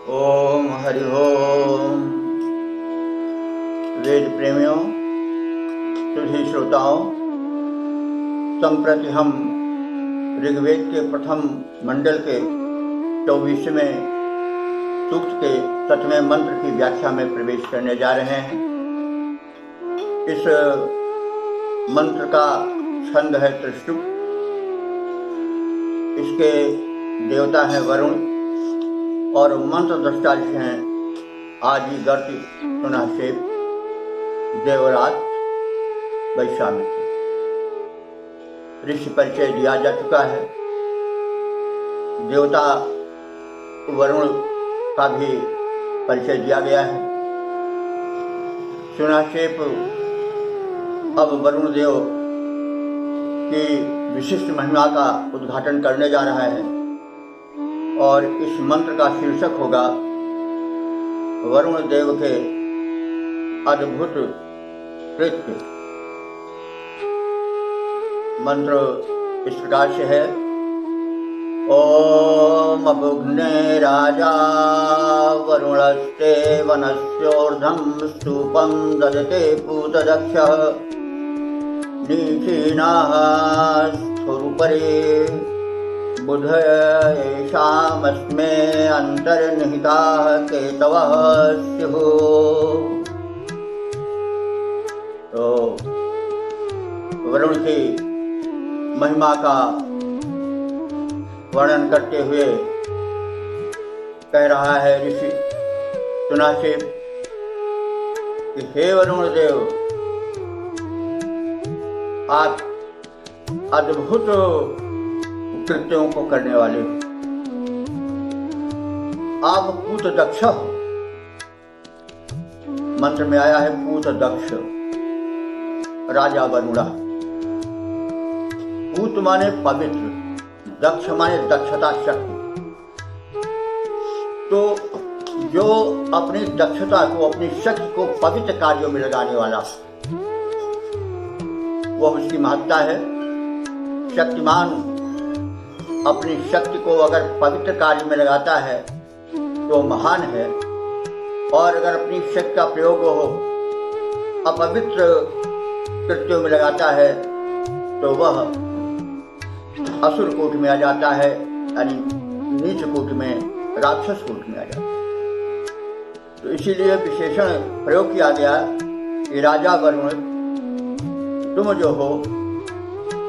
ओम हरि ओम। वेद प्रेमियों, सुधी श्रोताओं, संप्रति हम ऋग्वेद के प्रथम मंडल के 24वें सूक्त के 7वें मंत्र की व्याख्या में प्रवेश करने जा रहे हैं। इस मंत्र का छंद है त्रिष्टुप। इसके देवता हैं वरुण और मंत्र दृष्टा हैं आदि, गर्ति, सुनाशेप, देवरात, वैश्वामित्र। ऋषि परिचय दिया जा चुका है। देवता वरुण का भी परिचय दिया गया है। सुनाशेप अब वरुण देव की विशिष्ट महिमा का उद्घाटन करने जा रहा है और इस मंत्र का शीर्षक होगा वरुण देव के अद्भुत कृत्य। मंत्र इस प्रकार से है। ओम अभुग्ने राजा वरुणस्ते वनस्योर्धं स्तूपं ददते पूतदक्षः नीचीनाः स्थूरुपरे बुध येषामस्मे अन्तर्निहिताः केतवः स्युः। तो वरुण की महिमा का वर्णन करते हुए कह रहा है ऋषि सुनाशेप कि हे वरुण देव, आप अद्भुत कृत्यों को करने वाले हो। आप पूत दक्ष हो। मंत्र में आया है पूत दक्ष, राजा वरुणा। पूत माने पवित्र, दक्ष माने दक्षता, शक्ति। तो जो अपनी दक्षता को, अपनी शक्ति को पवित्र कार्यों में लगाने वाला, वह उसकी महत्ता है। शक्तिमान अपनी शक्ति को अगर पवित्र कार्य में लगाता है तो महान है, और अगर अपनी शक्ति का प्रयोग हो अपवित्र कृत्यों में लगाता है तो वह असुर कोटि में आ जाता है, यानी नीच कोटि में, राक्षस कोटि में आ जाता है। तो इसीलिए विशेषण प्रयोग किया गया कि राजा वरुण, तुम जो हो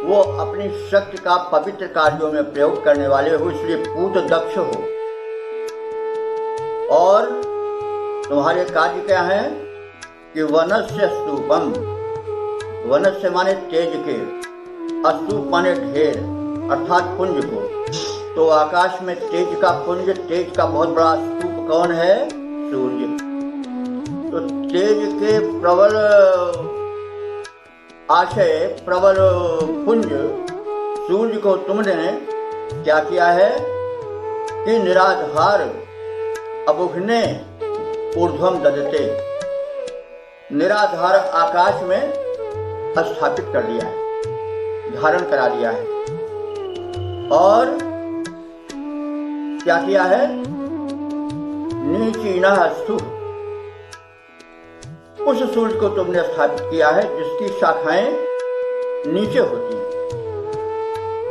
वो अपनी शक्ति का पवित्र कार्यों में प्रयोग करने वाले हो, इसलिए पूत दक्ष हो। और तुम्हारे कार्य क्या है कि वनस्य स्तूपम, वनस्य माने तेज के, स्तूप माने ढेर अर्थात पुंज को। तो आकाश में तेज का पुंज, तेज का बहुत बड़ा स्तूप कौन है? सूर्य। तो तेज के प्रबल आशय, प्रबल पुंज सूर्य को तुमने क्या किया है कि निराधार अभुग्ने ऊर्ध्वम ददते, निराधार आकाश में स्थापित कर दिया है, धारण करा दिया है। और क्या किया है? नीचीनः स्तु, उस सूर्य को तुमने स्थापित किया है जिसकी शाखाएं नीचे होती हैं।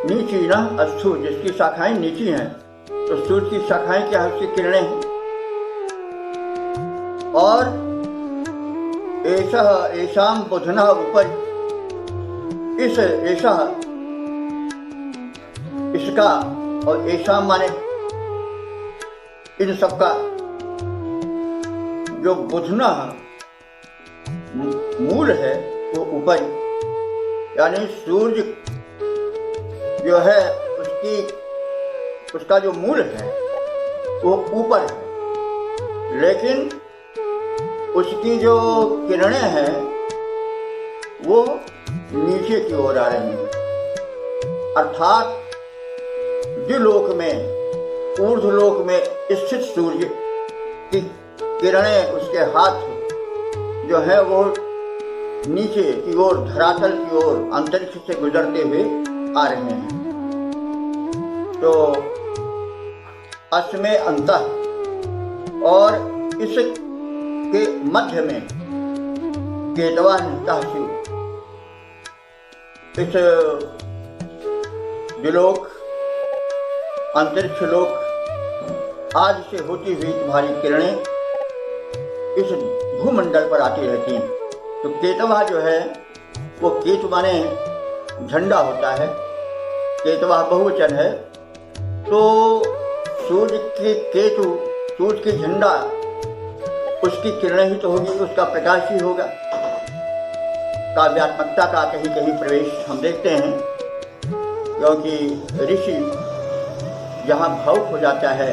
नीचीनः अस्तु, जिसकी शाखाएं नीची हैं। तो सूर्य की शाखाएं क्या है? उसकी किरणें हैं। और ऐशाम बुधनः ऊपर, इस ऐसा, इसका, और ऐशाम माने इन सबका, जो बुधनः मूल है वो ऊपर, यानी सूर्य जो है उसका जो मूल है वो ऊपर है, लेकिन उसकी जो किरणें हैं वो नीचे की ओर आ रही हैं। अर्थात द्विलोक में, ऊर्ध्वलोक में स्थित सूर्य की किरणें, उसके हाथ जो है वो नीचे की ओर, धरातल की ओर, अंतरिक्ष से गुजरते हुए आ रहे हैं। तो अस्मे अंतः, और इसके मध्य में केतवा निहिता शिव। इस द्युलोक अंतरिक्ष लोक आज से होती हुई तुम्हारी किरणें इस भूमंडल पर आती रहती हैं। तो केतवा जो है वो केतु माने झंडा होता है, केतवा बहुवचन है। तो सूर्य के केतु, सूर्य की झंडा, उसकी किरणें ही तो होगी, उसका प्रकाश ही होगा। काव्यात्मकता का कहीं कहीं प्रवेश हम देखते हैं, क्योंकि ऋषि जहाँ भावुक हो जाता है,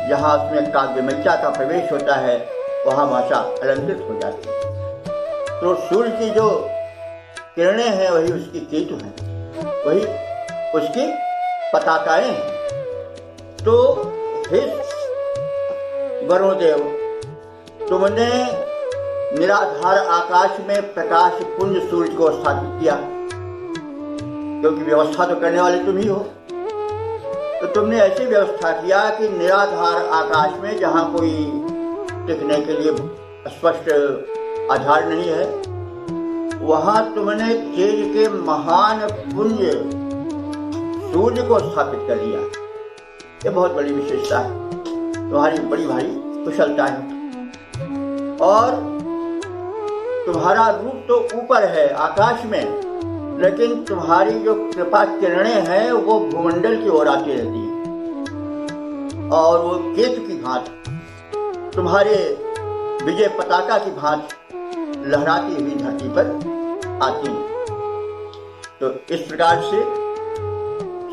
जहाँ उसमें काव्यमयता का प्रवेश होता है, वहाँ भाषा अलंकृत हो जाती है। तो सूर्य की जो किरणें हैं वही उसकी केतु हैं, वही उसकी पताकाएं हैं। तो हे वरुणदेव, तुमने निराधार आकाश में प्रकाश पुंज सूर्य को स्थापित किया, क्योंकि व्यवस्था तो करने वाले तुम ही हो। तो तुमने ऐसी व्यवस्था किया कि निराधार आकाश में, जहाँ कोई टिकने के लिए स्पष्ट आधार नहीं है, वहां तुमने तेज के महान पुंज सूर्य को स्थापित कर दिया। ये बहुत बड़ी विशेषता है, तुम्हारी बड़ी भारी कुशलता है। और तुम्हारा रूप तो ऊपर है आकाश में, लेकिन तुम्हारी जो कृपा किरणें हैं वो भूमंडल की ओर आती रहती हैं, और वो केतु की भांति तुम्हारे विजय पताका की भांति लहराती हुई धरती पर आती है। तो इस प्रकार से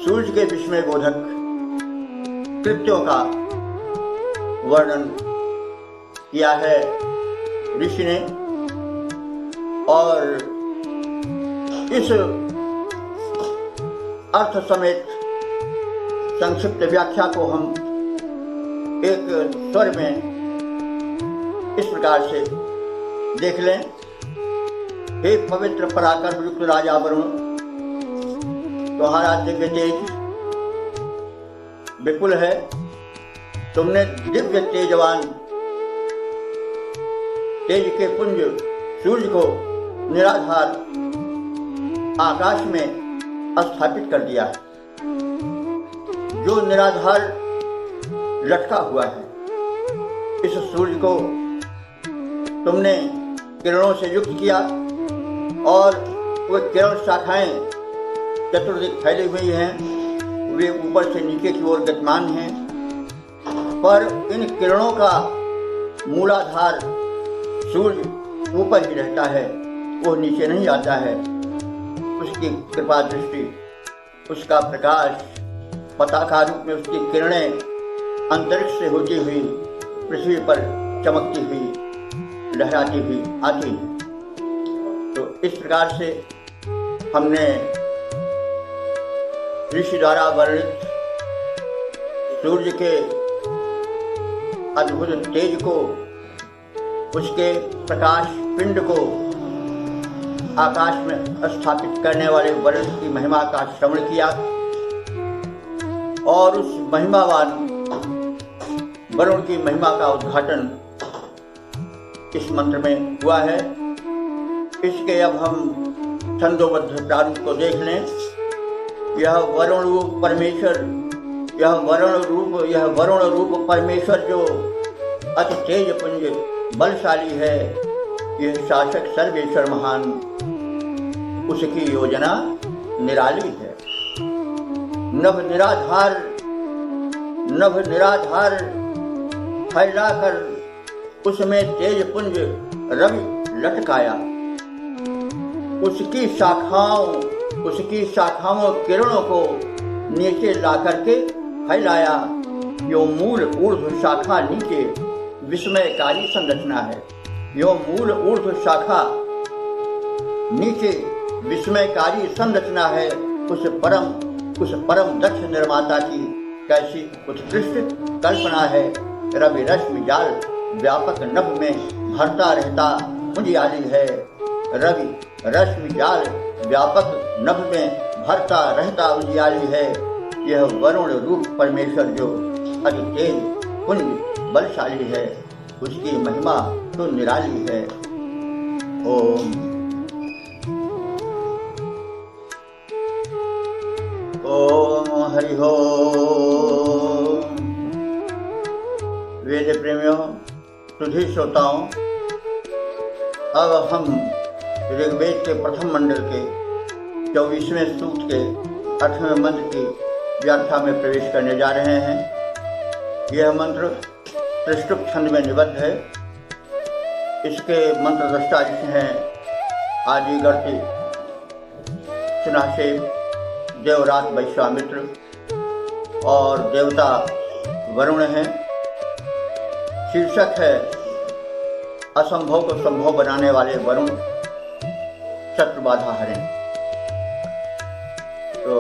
सूर्य के विस्मय बोधक कृत्यों का वर्णन किया है ऋषि ने, और इस अर्थ समेत संक्षिप्त व्याख्या को हम एक स्वर में इस प्रकार से देख लें। हे पवित्र पराक्रम युक्त राजा वरुण, तुम्हारा दिव्य तेज विपुल है। तुमने दिव्य तेजवान तेज के पुंज सूर्य को निराधार आकाश में स्थापित कर दिया है, जो निराधार लटका हुआ है। इस सूर्य को तुमने किरणों से युक्त किया, और वो किरण शाखाएं चतुर्दिक फैली हुई हैं, वे ऊपर से नीचे की ओर गतिमान हैं, पर इन किरणों का मूलाधार सूर्य ऊपर ही रहता है, वो नीचे नहीं आता है। उसकी कृपा दृष्टि, उसका प्रकाश, पताका रूप में उसकी किरणें अंतरिक्ष से होती हुई पृथ्वी पर चमकती हुई, लहराती हुई आती है। तो इस प्रकार से हमने ऋषि द्वारा वर्णित सूर्य के अद्भुत तेज को, उसके प्रकाश पिंड को आकाश में स्थापित करने वाले वरुण की महिमा का श्रवण किया, और उस महिमावान वरुण की महिमा का उद्घाटन इस मंत्र में हुआ है। इसके अब हम छंदोबद्ध प्रारूप को देख लें। यह वरुण रूप परमेश्वर, यह वरुण रूप परमेश्वर जो अति तेज पुंज बलशाली है, यह शासक सर्वेश्वर महान, उसकी योजना निराली है। नभ निराधार फैलाकर उसमें तेज पुंज रवि लटकाया, उसकी शाखाओं किरणों को नीचे ला करके फैलाया। यो मूल ऊर्ध्व शाखा नीचे विस्मयकारी संरचना है। यो मूल ऊर्ध्व शाखा नीचे विस्मयकारी संरचना है। उस परम दक्ष निर्माता की कैसी उत्कृष्ट कल्पना है। रवि रश्मि जाल व्यापक नभ में भरता रहता उजियाली है। रवि रश्मि जाल व्यापक नभ में भरता रहता उजियाली है। यह वरुण रूप परमेश्वर जो अति तेज पुण्य बलशाली है, उसकी महिमा तो निराली है। ओम ओम हरि ओम। वेद प्रेमियों, सुधी श्रोताओं, अब हम ऋग्वेद के प्रथम मंडल के 24वें सूक्त के 8वें मंत्र की व्याख्या में प्रवेश करने जा रहे हैं। यह मंत्र त्रिष्टुप छंद में निबद्ध है। इसके मंत्र दृष्टा हैं आदि गर्ति, सुनाशेप, देवराज वैश्वामित्र और देवता वरुण हैं। शीर्षक है असंभव को संभव बनाने वाले वरुण शत्रु बाधा हरें। तो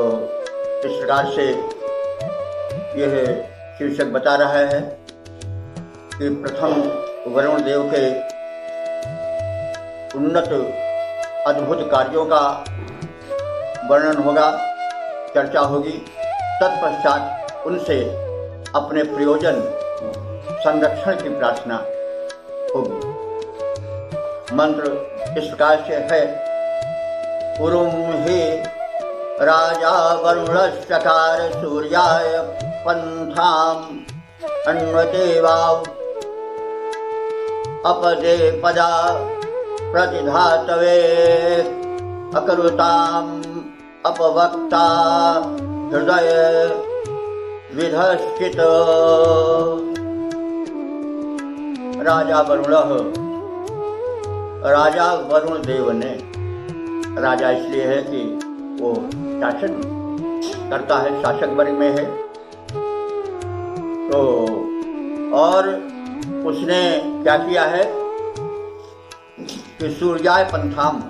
इस प्रकार से यह शीर्षक बता रहा है कि प्रथम वरुण देव के उन्नत अद्भुत कार्यों का वर्णन होगा, चर्चा होगी। तत्पश्चात उनसे अपने प्रयोजन संरक्षण की प्रार्थना होगी। मंत्र इस प्रकार से है। उरुम हे राजा वरुणश्चकार सूर्याय पंथाम अन्वदेवाव अपदे पदा प्रतिधातवे अकरुताम अपवक्ता हृदय विधश्चित। राजा वरुण देव ने, राजा इसलिए है कि वो शासन करता है, शासक वर्ग में है। तो और उसने क्या किया है कि सूर्याय पंथाम,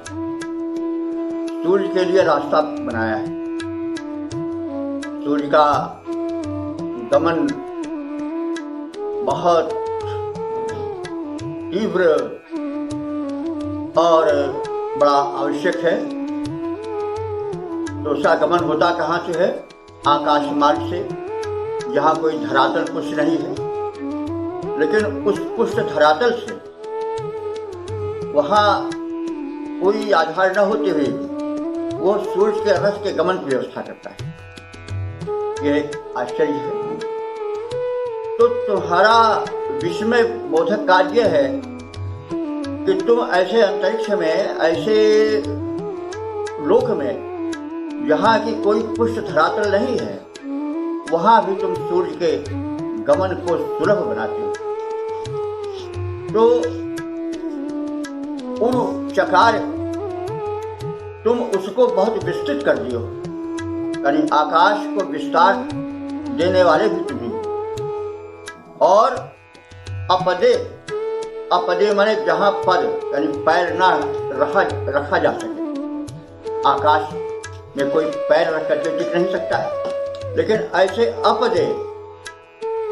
सूर्य के लिए रास्ता बनाया है। सूर्य का गमन बहुत तीव्र और बड़ा आवश्यक है। तो उसका गमन होता कहाँ से है? आकाश मार्ग से, जहाँ कोई धरातल पुष्ट नहीं है। लेकिन उस पुष्ट धरातल से वहाँ कोई आधार न होते हुए वो सूर्य के रस के गमन की व्यवस्था करता है। यह आश्चर्य है। तो तुम्हारा विस्मय बोधक कार्य है कि तुम ऐसे अंतरिक्ष में, ऐसे लोक में जहाँ की कोई पुष्ट धरातल नहीं है, वहाँ भी तुम सूर्य के गमन को सुलभ बनाते हो। तो उन चकार तुम उसको बहुत विस्तृत कर दियो, यानी आकाश को विस्तार देने वाले भी तुम ही। और अपदे, अपदे माने जहाँ पद यानी पैर ना रखा जा सके। आकाश में कोई पैर रख करके टिक नहीं सकता है, लेकिन ऐसे अपदे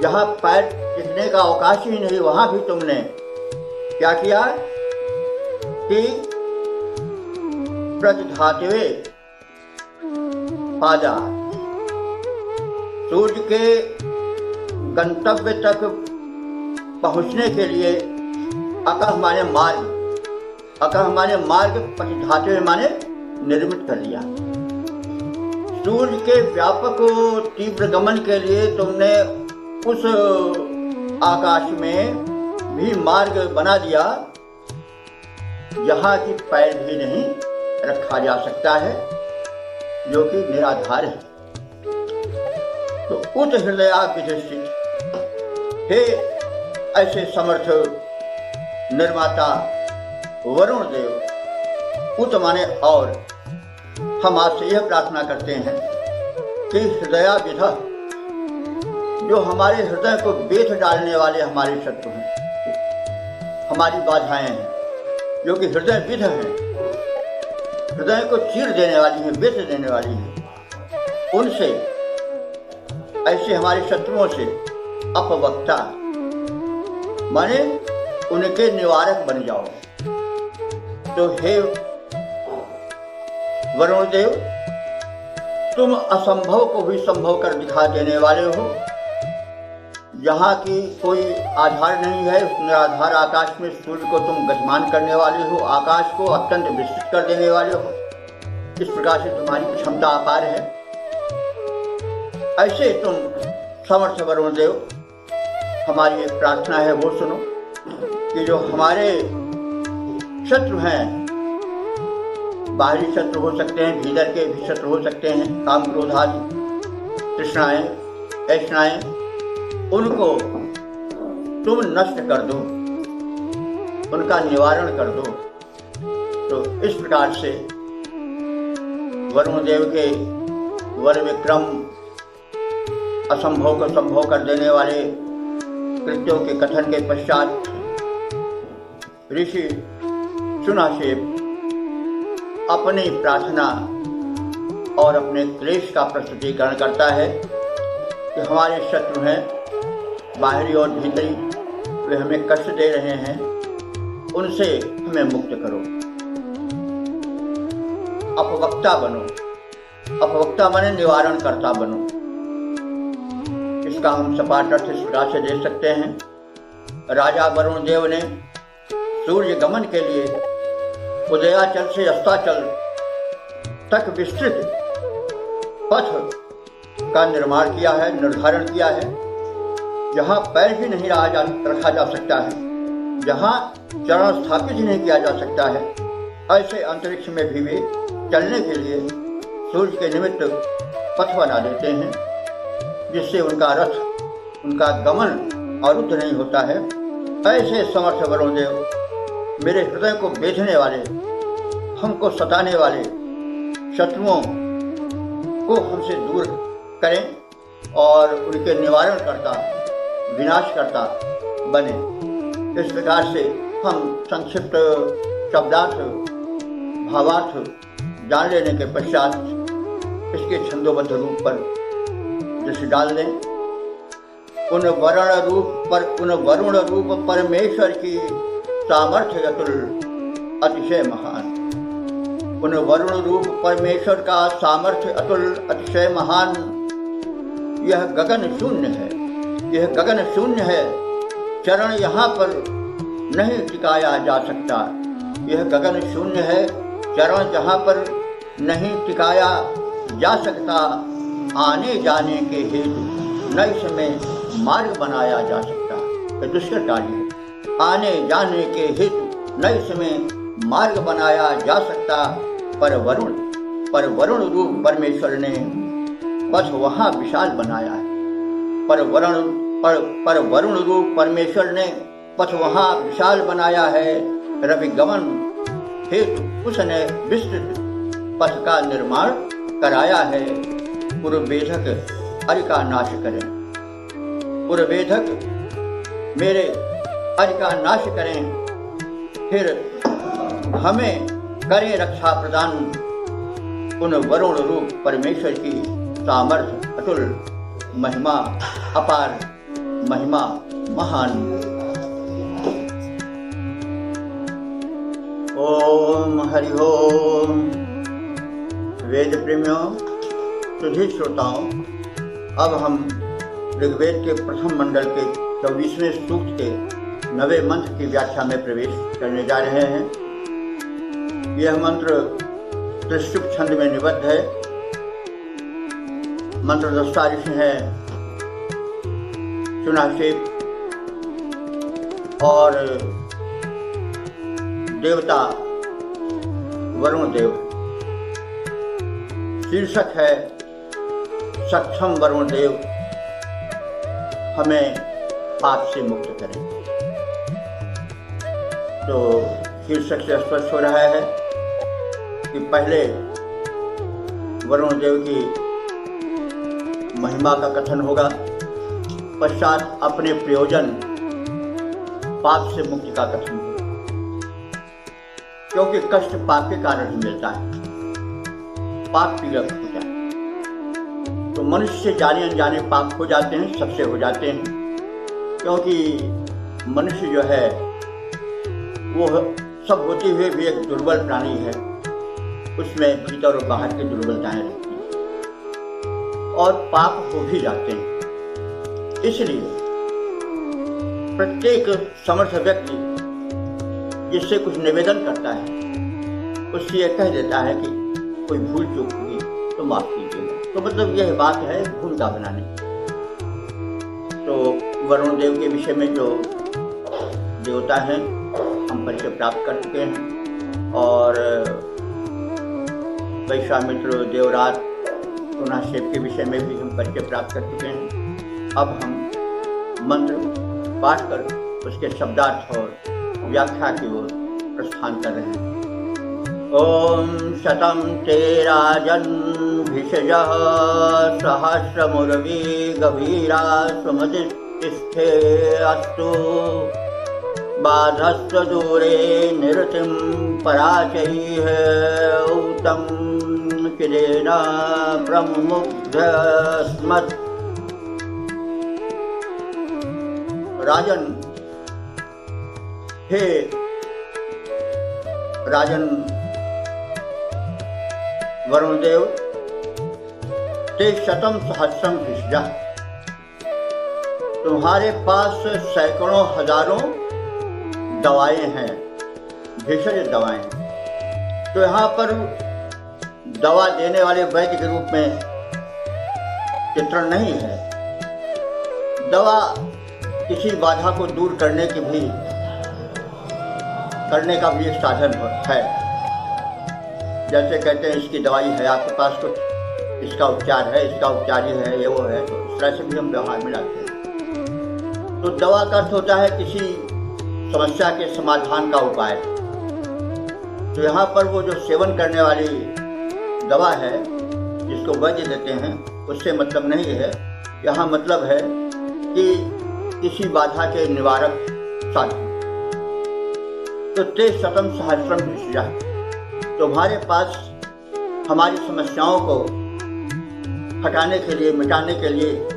जहाँ पैर टिकने का अवकाश ही नहीं, वहाँ भी तुमने क्या किया कि प्रतिधातवे पादा, सूर्य के गंतव्य तक पहुंचने के लिए अकह माने मार्ग, अकह माने मार्ग, प्रतिधातवे माने निर्मित कर लिया। सूर्य के व्यापक तीव्र गमन के लिए तुमने उस आकाश में भी मार्ग बना दिया जहाँ की पैर भी नहीं रखा जा सकता है, जो कि निराधार है। तो उत हृदया विधिष्ठित, हे ऐसे समर्थ निर्माता वरुण देव, उत माने और, हम आपसे यह प्रार्थना करते हैं कि हृदया विधा, जो हमारे हृदय को बेथ डालने वाले हमारे शत्रु हैं, हमारी बाधाएं हैं, जो कि हृदय विध हैं, हृदय को चीर देने वाली हैं, बेथ देने वाली हैं, उनसे, ऐसे हमारे शत्रुओं से अपवक्ता माने उनके निवारक बन जाओ। तो हे वरुण देव, तुम असंभव को भी संभव कर दिखा देने वाले हो। जहाँ की कोई आधार नहीं है, उस निराधार आकाश में सूर्य को तुम गतिमान करने वाले हो, आकाश को अत्यंत विस्तृत कर देने वाले हो। इस प्रकार से तुम्हारी क्षमता अपार है। ऐसे तुम समर्थ वरुण देव, हमारी एक प्रार्थना है वो सुनो कि जो हमारे शत्रु हैं, बाहरी शत्रु हो सकते हैं, भीतर के भी शत्रु हो सकते हैं, काम क्रोध आदि तृष्णाएं ऐष्णाएं, उनको तुम नष्ट कर दो, उनका निवारण कर दो। तो इस प्रकार से वरुण देव के वर विक्रम, असंभव को संभव कर देने वाले कृत्यों के कथन के पश्चात ऋषि सुनाशेप अपनी प्रार्थना और अपने क्लेश का प्रस्तुतिकरण करता है कि हमारे शत्रु हैं, बाहरी और भीतरी, वे हमें कष्ट दे रहे हैं, उनसे हमें मुक्त करो। अपवक्ता बनो, अपवक्ता बने निवारण करता बनो। इसका हम सपाट अर्थ इस प्रकार से दे सकते हैं। राजा वरुण देव ने सूर्य गमन के लिए उदयाचल से अस्ताचल तक विस्तृत पथ का निर्माण किया है, निर्धारण किया है। जहाँ पैर भी नहीं रखा जा सकता है, जहाँ चरण स्थापित नहीं किया जा सकता है, ऐसे अंतरिक्ष में भी वे चलने के लिए सूर्य के निमित्त पथ बना देते हैं, जिससे उनका रथ, उनका गमन अरुद्ध नहीं होता है। ऐसे समर्थ वरुण देव, मेरे हृदय को बेधने वाले, हमको सताने वाले शत्रुओं को हमसे दूर करें और उनके निवारण करता, विनाश करता बने। इस प्रकार से हम संक्षिप्त शब्दार्थ, भावार्थ जान लेने के पश्चात इसके छंदोबद्ध रूप पर दृष्टि डाल दें। उन वरुण रूप परमेश्वर की सामर्थ्य अतुल अतिशय महान। उन वरुण रूप परमेश्वर का सामर्थ्य अतुल अतिशय महान। यह गगन शून्य है, यह गगन शून्य है, चरण यहाँ पर नहीं टिकाया जा सकता। यह गगन शून्य है, चरण जहाँ पर नहीं टिकाया जा सकता। आने जाने के हेतु न इसमें मार्ग बनाया जा सकता। यह दुष्कर कार्य है। आने जाने के हेतु न इसमें मार्ग बनाया जा सकता। पर वरुण रूप परमेश्वर ने पथ वहाँ विशाल बनाया है। पर वरुण रूप परमेश्वर ने पथ वहाँ विशाल बनाया है। रवि गमन हेतु उसने विस्तृत पथ का निर्माण कराया है। पूर्ववेधक अरि का नाश करें, पूर्ववेधक मेरे अरि का नाश करें, फिर हमें करें रक्षा प्रदान। उन वरुण रूप परमेश्वर की सामर्थ्य अतुल, महिमा अपार, महिमा महान। ओम हरि ओम। वेद प्रेमियों, सुधी श्रोताओं, अब हम ऋग्वेद के प्रथम मंडल के 24वें सूक्त के 9वें मंत्र की व्याख्या में प्रवेश करने जा रहे हैं। यह मंत्र त्रिशुभ छंद में निबद्ध है। मंत्र दस्ता ऋषि हैं सुनाशेप और देवता वरुण देव। शीर्षक है सक्षम वरुण देव हमें पाप से मुक्त करें। तो शीर्षक से स्पष्ट हो रहा है कि पहले वरुण देव की महिमा का कथन होगा, पश्चात अपने प्रयोजन पाप से मुक्ति का कथन होगा। क्योंकि कष्ट पाप के कारण ही मिलता है, पाप पीड़क होता है। तो मनुष्य से जाने अनजाने पाप हो जाते हैं, सबसे हो जाते हैं। क्योंकि मनुष्य जो है वो सब होते हुए भी एक दुर्बल प्राणी है, उसमें भीतर और बाहर की दुर्बलताएं रहती हैं और पाप हो भी जाते हैं। इसलिए प्रत्येक समर्थ व्यक्ति जिससे कुछ निवेदन करता है उससे यह कह देता है कि कोई भूल चूक हुई तो माफ कीजिएगा। तो मतलब यह बात है भूमिका बनाने। तो वरुण देव के विषय में जो देवता हैं हम परिचय प्राप्त कर चुके हैं, और वैश्वामित्र, देवराज, पुनाशेप के विषय में भी हम परिचय प्राप्त कर चुके हैं। अब हम मंत्र पाठ कर उसके शब्दार्थ और व्याख्या की ओर प्रस्थान कर रहे हैं। ओम शतं ते राजन् भिषजः सहस्रमुर्वी गभीरा सुमतिष्ठे अस्तु बाधस्व दूरे निरतिं पराचैः ऊतं किलेन प्रमुग्धस्मत्। राजन, हे राजन वरुणदेव, ते शतम सहस्रम भिषजः, तुम्हारे पास सैकड़ों हजारों दवाएं हैं, भेषज दवाएं। तो यहाँ पर दवा देने वाले वैद्य के रूप में चित्रण नहीं है। दवा किसी बाधा को दूर करने का भी एक साधन है। जैसे कहते हैं इसकी दवाई है, आपके पास कुछ, इसका उपचार है, इसका उपचार ही है, ये वो है, तो इस तरह से भी हम व्यवहार में लाते हैं। तो दवा का अर्थ होता है किसी समस्या के समाधान का उपाय। तो यहाँ पर वो जो सेवन करने वाली दवा है जिसको वैद्य देते हैं, उससे मतलब नहीं है। यहाँ मतलब है कि किसी बाधा के निवारक साधन। तो ते शतम सहस्रम भिषजः, तुम्हारे पास हमारी समस्याओं को हटाने के लिए, मिटाने के लिए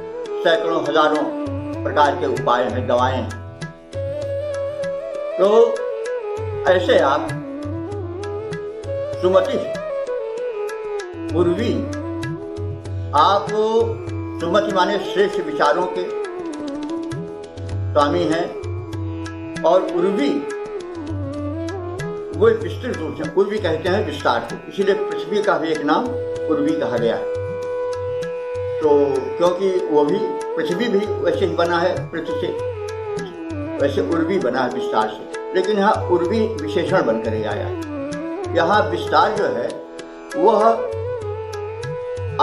सैकड़ों हजारों प्रकार के उपाय हैं, दवाएं हैं। तो ऐसे आप सुमति उर्वी, आप सुमति माने श्रेष्ठ विचारों के स्वामी हैं, और उर्वी वो विस्तृत रूप से, उर्वी कहते हैं विस्तार को, इसीलिए पृथ्वी का भी एक नाम उर्वी कहा गया है। तो क्योंकि वो भी, पृथ्वी भी वैसे ही बना है, पृथ्वी से, वैसे उर्वी बना है विस्तार से, लेकिन यहाँ उर्वी विशेषण बनकर ही आया है। यहाँ विस्तार जो है वह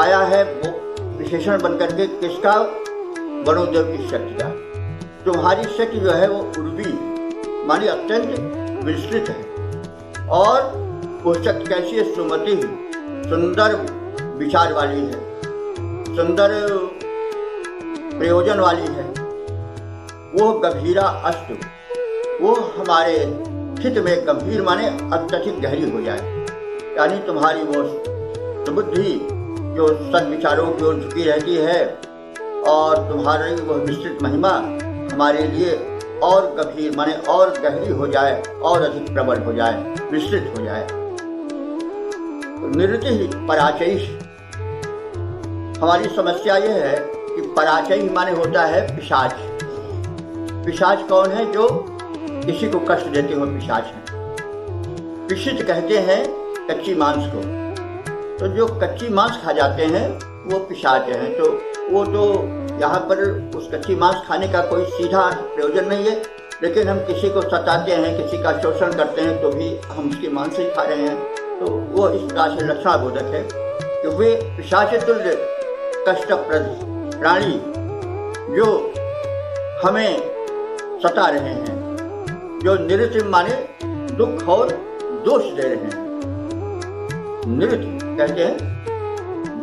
आया है विशेषण बनकर के किसका? वरुणदेव की शक्ति का। तुम्हारी शक्ति जो है वो उर्वी मानी अत्यंत विस्तृत है, और वो शक्ति कैसी है? सुमति, सुंदर विचार वाली है, सुंदर प्रयोजन वाली है। वो गंभीरा अस्तु, वो हमारे हित में गंभीर माने अत्यधिक गहरी हो जाए। यानी तुम्हारी वो सुबुद्धि जो सद्विचारों की ओर झुकी रहती है, और तुम्हारी वो विस्तृत महिमा हमारे लिए और गंभीर माने और गहरी हो जाए, और अधिक प्रबल हो जाए, विस्तृत हो जाए। निरति ही पराचय, हमारी समस्या यह है कि पराचय माने होता है पिशाच। पिशाच कौन है? जो किसी को कष्ट देते हो पिशाच है। पिशित कहते हैं कच्ची मांस को, तो जो कच्ची मांस खा जाते हैं वो पिशाच हैं। तो वो तो यहाँ पर उस कच्ची मांस खाने का कोई सीधा प्रयोजन नहीं है, लेकिन हम किसी को सताते हैं, किसी का शोषण करते हैं, तो भी हम उसके मांस ही खा रहे हैं। तो वो इस प्रकार से लक्षणाबोधक है कि वे पिशाच तुल्य कष्टप्रद प्राणी जो हमें सता रहे हैं, जो निरति माने दुख और दोष दे रहे हैं। निरति कहते हैं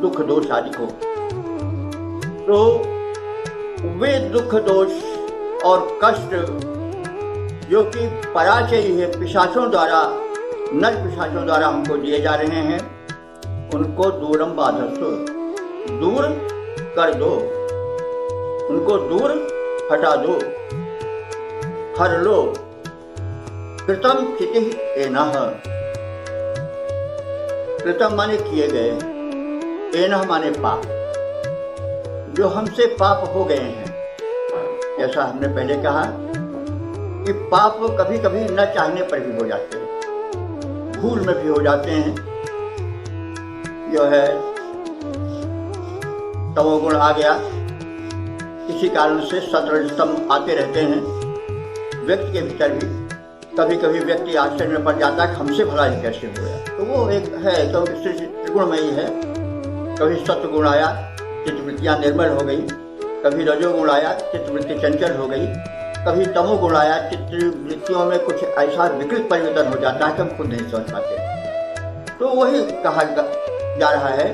दुख दोष आदि को। तो वे दुख दोष और कष्ट जो कि पराचयी है, पिशाचों द्वारा, नर पिशाचों द्वारा हमको दिए जा रहे हैं, उनको दूरम बाधस्तु, दूर कर दो, उनको दूर हटा दो, हर लो। कृतम क्षिति एनः, कृतम माने किए गए, एनः माने पाप, जो हमसे पाप हो गए हैं। जैसा हमने पहले कहा कि पाप कभी कभी न चाहने पर भी हो जाते हैं, भूल में भी हो जाते हैं। जो है तमोगुण आ गया, इसी कारण से सतरजतम आते रहते हैं व्यक्ति के भीतर भी। कभी कभी व्यक्ति आश्चर्य में पड़ जाता है कि हमसे भला ये कैसे हो गया। तो वो एक है, क्योंकि त्रिगुणमयी है। कभी सत्वगुण आया, चित्तवृत्तियाँ निर्मल हो गई। कभी रजोगुण आया, चित्तवृत्ति चंचल हो गई। कभी तमोगुण आया, चित्तवृत्तियों में कुछ ऐसा विकृत परिवर्तन हो जाता है कि हम खुद नहीं समझ पाते। तो वही कहा जा रहा है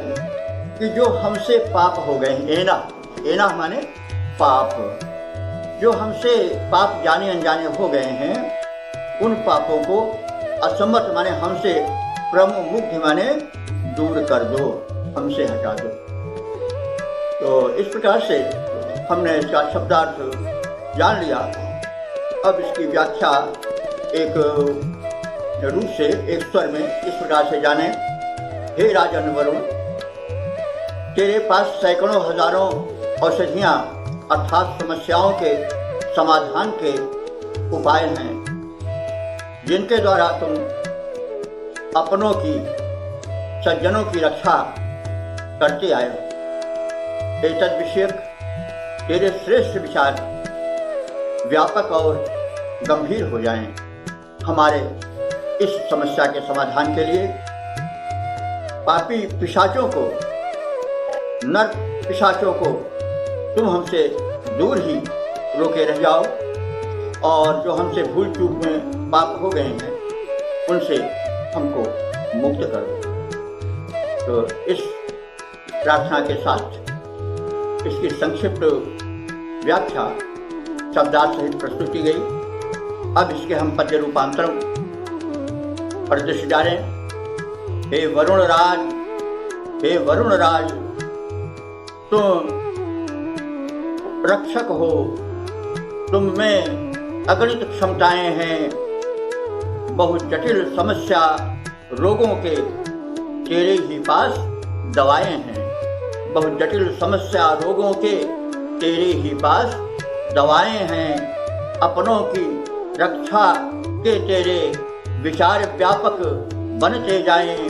कि जो हमसे पाप हो गए, एना माने पाप, जो हमसे पाप जाने अनजाने हो गए हैं, उन पापों को असम्मत माने हमसे, प्रमुग्ध माने दूर कर दो, हमसे हटा दो। तो इस प्रकार से हमने इसका शब्दार्थ जान लिया। अब इसकी व्याख्या एक रूप से, एक स्वर में इस प्रकार से जाने। हे राजन वरुण, तेरे पास सैकड़ों हजारों औषधियाँ अर्थात समस्याओं के समाधान के उपाय हैं, जिनके द्वारा तुम अपनों की, सज्जनों की रक्षा करते आए हो। एतद विषयक तेरे श्रेष्ठ विचार व्यापक और गंभीर हो जाएं। हमारे इस समस्या के समाधान के लिए पापी पिशाचों को, नर पिशाचों को तुम हमसे दूर ही रोके रह जाओ, और जो हमसे भूल चूक में पाप हो गए हैं उनसे हमको मुक्त करो। तो इस प्रार्थना के साथ इसकी संक्षिप्त व्याख्या शब्दार्थ सहित प्रस्तुत की गई। अब इसके हम पद्य रूपांतरण पर दृष्टि डालें। हे वरुण राज, हे वरुण राज, तुम रक्षक हो, तुम में अगणित क्षमताएं हैं। बहुत जटिल समस्या रोगों के तेरे ही पास दवाएं हैं। बहुत जटिल समस्या रोगों के तेरे ही पास दवाएं हैं। अपनों की रक्षा के तेरे विचार व्यापक बनते जाएं।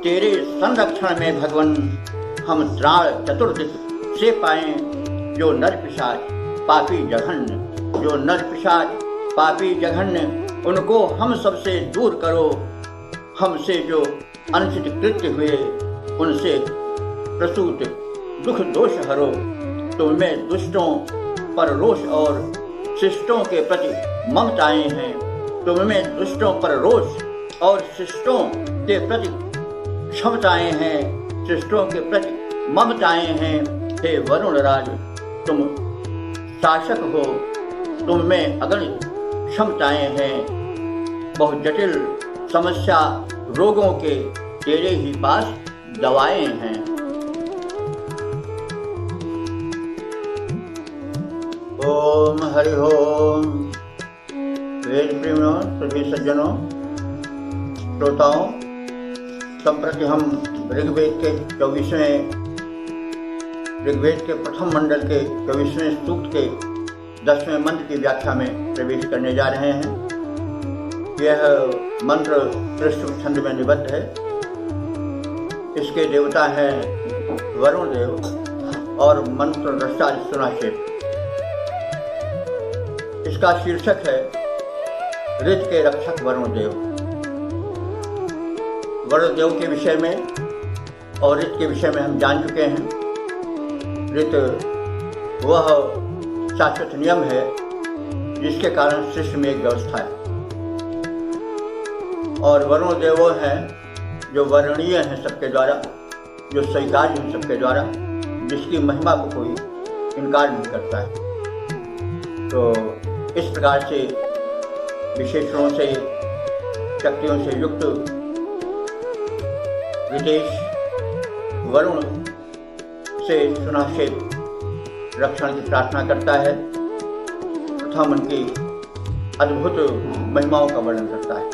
तेरे संरक्षण में भगवन हम त्राण चतुर्दिक से पाएं। जो नर पिशाच पापी जघन्य, जो नर पिशाच पापी जघन्य, उनको हम सबसे दूर करो। हमसे जो अनुचित कृत्य हुए उनसे प्रसूत दुख दोष हरो। तुम्हें दुष्टों पर रोष और शिष्टों के प्रति ममताएं हैं। तुम्हें दुष्टों पर रोष और शिष्टों के प्रति क्षमताएं हैं, शिष्टों के प्रति ममताएं हैं। हे वरुण राज, तुम शासक हो, तुम में अगणित क्षमताएं हैं। बहुत जटिल समस्या रोगों के तेरे ही पास दवाएं हैं। ओम हरि ओम। वेद प्रेमियों, सभी सज्जनों, श्रोताओं, संप्रति हम ऋग्वेद के 24वें, ऋग्वेद के प्रथम मंडल के 24वें सूक्त के 10वें मंत्र की व्याख्या में प्रवेश करने जा रहे हैं। यह मंत्र त्रिशुभ छंद में निबद्ध है। इसके देवता हैं वरुण देव और मंत्र दृष्टा सुनाशेप। इसका शीर्षक है ऋत के रक्षक वरुण देव। वरुण देव के विषय में और ऋत के विषय में हम जान चुके हैं। ऋत वह शाश्वत नियम है जिसके कारण सृष्टि में एक व्यवस्था है, और वरुण देव वो हैं जो वर्णनीय हैं सबके द्वारा, जो स्वीकार्य हैं सबके द्वारा, जिसकी महिमा को कोई इनकार नहीं करता है। तो इस प्रकार से विशेषणों से, शक्तियों से युक्त विदेश वरुण से सुनाशेप रक्षण की प्रार्थना करता है। प्रथम उनकी अद्भुत महिमाओं का वर्णन करता है।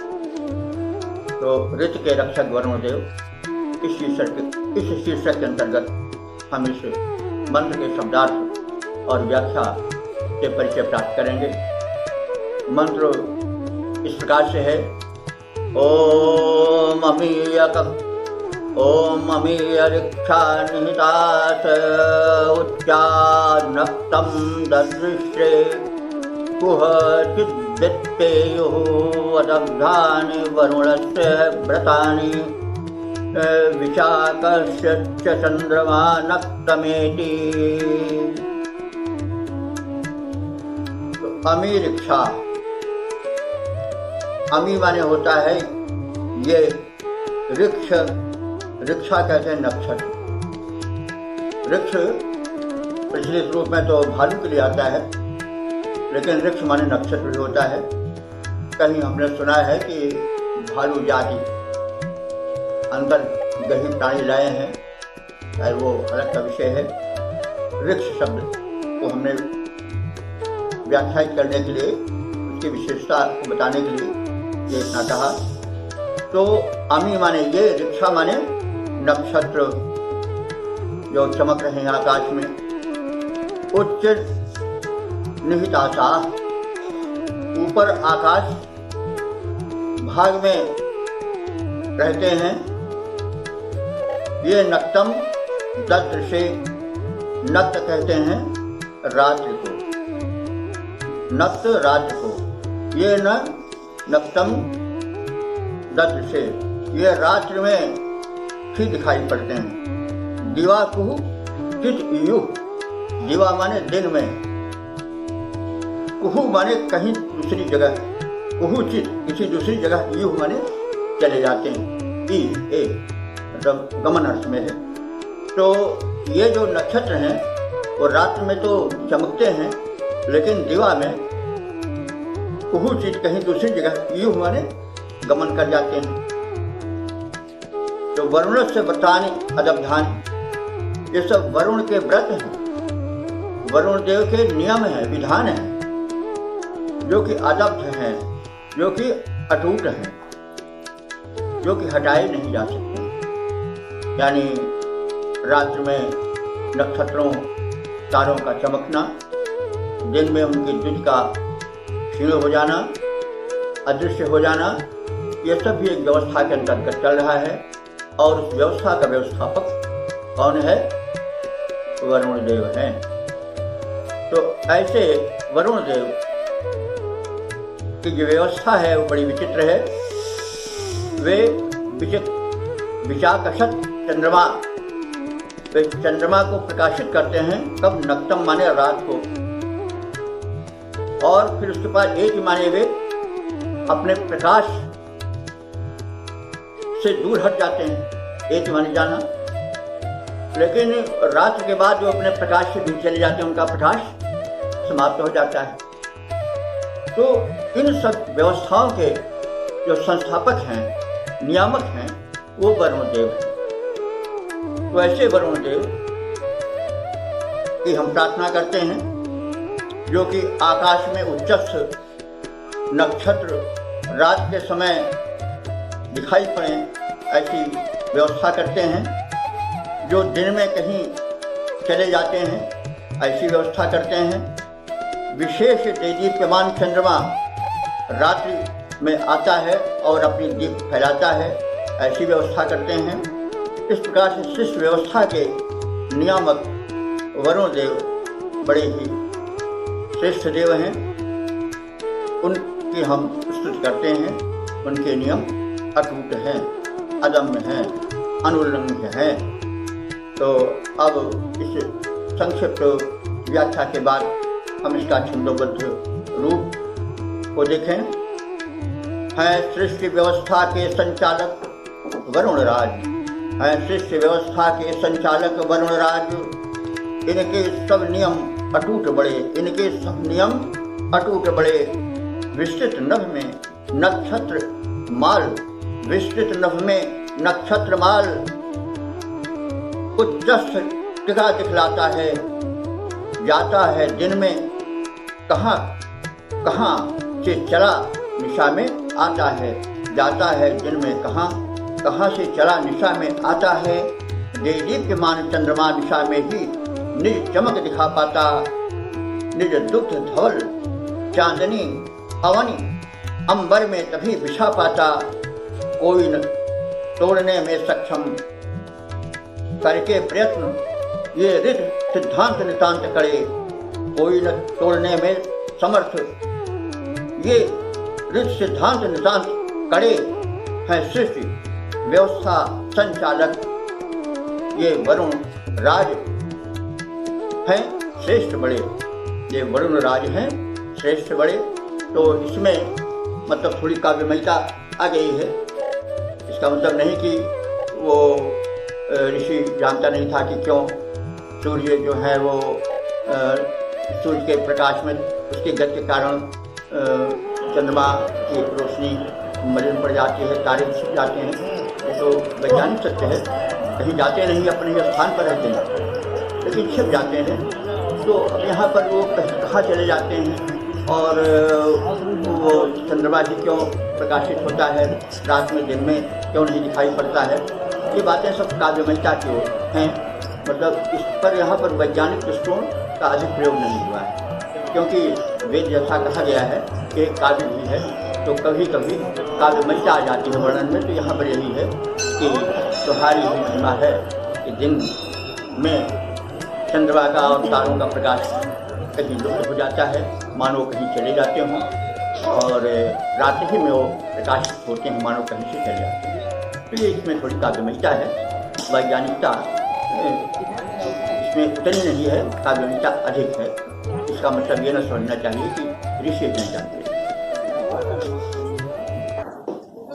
तो ऋत के रक्षक वरुण देव, इस शीर्षक के अंतर्गत हम इस मंत्र के शब्दार्थ और व्याख्या से परिचय प्राप्त करेंगे। मंत्र इस प्रकार से है। ओम अमीयक ओम अमीयरिक्षा निहितास उच्चानक्तं ददृश्रे कुह चिद्वित्तेयुः अदब्धानि वरुणस्य व्रतानि विशाखस्य च चन्द्रमा नक्तमेति। अमी रिक्षा, अमी माने होता है ये वृक्ष, रिक्षा कहते हैं नक्षत्र। वृक्ष प्रचलित रूप में तो भालू के लिए आता है, लेकिन वृक्ष माने नक्षत्र भी होता है। कहीं हमने सुना है कि भालू जाति अंतर गही प्राणी लाए हैं, और वो अलग का विषय है। वृक्ष शब्द को हमने व्याख्यायित करने के लिए, उसकी विशेषता को बताने के लिए ये इतना कहा। तो अमी माने ये, रिक्षा माने नक्षत्र जो चमक रहे हैं आकाश में। उच्च निहितासा, ऊपर आकाश भाग में रहते हैं। ये नक्तम ददृशे, नक्त कहते हैं रात्रि को, नक्त रात्रि को। ये न नक्तम ददृशे, ये रात्रि में ही दिखाई पड़ते हैं। दिवा कुहु चित युह, दिवा माने दिन में, कुहु माने कहीं दूसरी जगह, कुहु चित किसी दूसरी जगह, युह माने चले जाते हैं। ई ए मतलब गमन अर्थ में है। तो ये जो नक्षत्र हैं वो रात्रि में तो चमकते हैं, लेकिन दिवा में कुहु चित कहीं दूसरी जगह, युह माने गमन कर जाते हैं। तो वरुण से व्रतानि अदब्धानि, ये सब वरुण के व्रत हैं, वरुण देव के नियम हैं, विधान हैं, जो कि अदब्ध हैं, जो कि अटूट हैं, जो कि हटाए नहीं जा सकते। यानी रात्रि में नक्षत्रों तारों का चमकना, दिन में उनकी द्युति का क्षीण हो जाना, अदृश्य हो जाना, ये सब भी एक व्यवस्था के अंतर्गत चल रहा है। और उस व्यवस्था का व्यवस्थापक कौन है? वरुण देव हैं। तो ऐसे वरुण देव की जो व्यवस्था है वो बड़ी विचित्र है। वे विशाखशत चंद्रमा, वे चंद्रमा को प्रकाशित करते हैं। कब? नक्तम माने रात को, और फिर उसके बाद एक माने वे अपने प्रकाश से दूर हट जाते हैं, एक माने जाना। लेकिन रात्रि के बाद जो अपने प्रकाश से दूर चले जाते हैं, उनका प्रकाश समाप्त हो जाता है। तो इन सब व्यवस्थाओं के जो संस्थापक हैं, नियामक हैं, वो वरुण देव हैं। तो ऐसे वरुण देव की हम प्रार्थना करते हैं, जो कि आकाश में उच्चस्थ नक्षत्र रात के समय दिखाई पड़े, ऐसी व्यवस्था करते हैं। जो दिन में कहीं चले जाते हैं, ऐसी व्यवस्था करते हैं। विशेष देदीप्यमान चंद्रमा रात्रि में आता है और अपनी दीप फैलाता है, ऐसी व्यवस्था करते हैं। इस प्रकार से शिष्ट व्यवस्था के नियामक वरुण देव बड़े ही श्रेष्ठ देव हैं। उनकी हम स्तुति करते हैं। उनके नियम अटूट हैं, अदम्य हैं, अनुल्लंघ्य हैं। तो अब इस संक्षिप्त व्याख्या के बाद हम इसका छंदोबद्ध रूप को देखें। हैं सृष्टि व्यवस्था के संचालक वरुण राज, हैं सृष्टि व्यवस्था के संचालक वरुण राज। इनके सब नियम अटूट बड़े, इनके सब नियम अटूट बड़े। विस्तृत नभ में नक्षत्र माल, विस्तृत नभ में नक्षत्र माल उच्चस्थ टिका दिखलाता है। जाता है दिन में कहाँ कहाँ से चला निशा में आता है। जाता है दिन में कहाँ कहाँ से चला निशा में आता है। देदीप्यमान चंद्रमा निशा में ही निज चमक दिखा पाता। निज दुग्ध धवल चांदनी अवनी अंबर में तभी बिछा पाता, कोई न तोड़ने में सक्षम करके प्रयत्न, ये ऋत सिद्धांत नितांत करे, कोई न तोड़ने में समर्थ। ये ऋत सिद्धांत नितांत करे हैं सृष्टि व्यवस्था संचालक, ये वरुण राज हैं श्रेष्ठ बड़े, ये वरुण राज हैं श्रेष्ठ बड़े। तो इसमें मतलब थोड़ी काव्यमयता आ गई है। इसका मतलब नहीं कि वो ऋषि जानता नहीं था कि क्यों सूर्य जो है वो सूर्य के प्रकाश में उसके गति के कारण चंद्रमा की रोशनी मलिन पड़ जाती है, तारे छिप जाते हैं। ये तो वैज्ञानिक सत्य है, कहीं जाते नहीं, अपने ही स्थान पर रहते हैं, लेकिन छिप जाते हैं। तो अब यहाँ पर वो कहाँ चले जाते हैं और वो चंद्रमा जी क्यों प्रकाशित होता है, रात में दिन में क्यों नहीं दिखाई पड़ता है, ये बातें सब काव्यमयता की ओर हैं। मतलब इस पर यहाँ पर वैज्ञानिक दृष्टिकोण का अधिक प्रयोग नहीं हुआ है, क्योंकि वेद जैसा कहा गया है कि काव्य भी है, तो कभी कभी काव्यमयता आ जाती है वर्णन में। तो यहाँ पर यही है कि तुम्हारी ही महिमा है कि दिन में चंद्रमा का और तारों का प्रकाश कहीं लुप्त हो जाता है, मानो कहीं चले जाते हों, और रात ही में वो प्रकाशित होते हैं, मानो कहीं से चले जाते हैं। तो ये इसमें थोड़ी काव्यमयता है, वैज्ञानिकता इसमें उतनी नहीं है, काव्यमयता अधिक है। इसका मतलब ये न समझना चाहिए कि ऋषि नहीं जानते।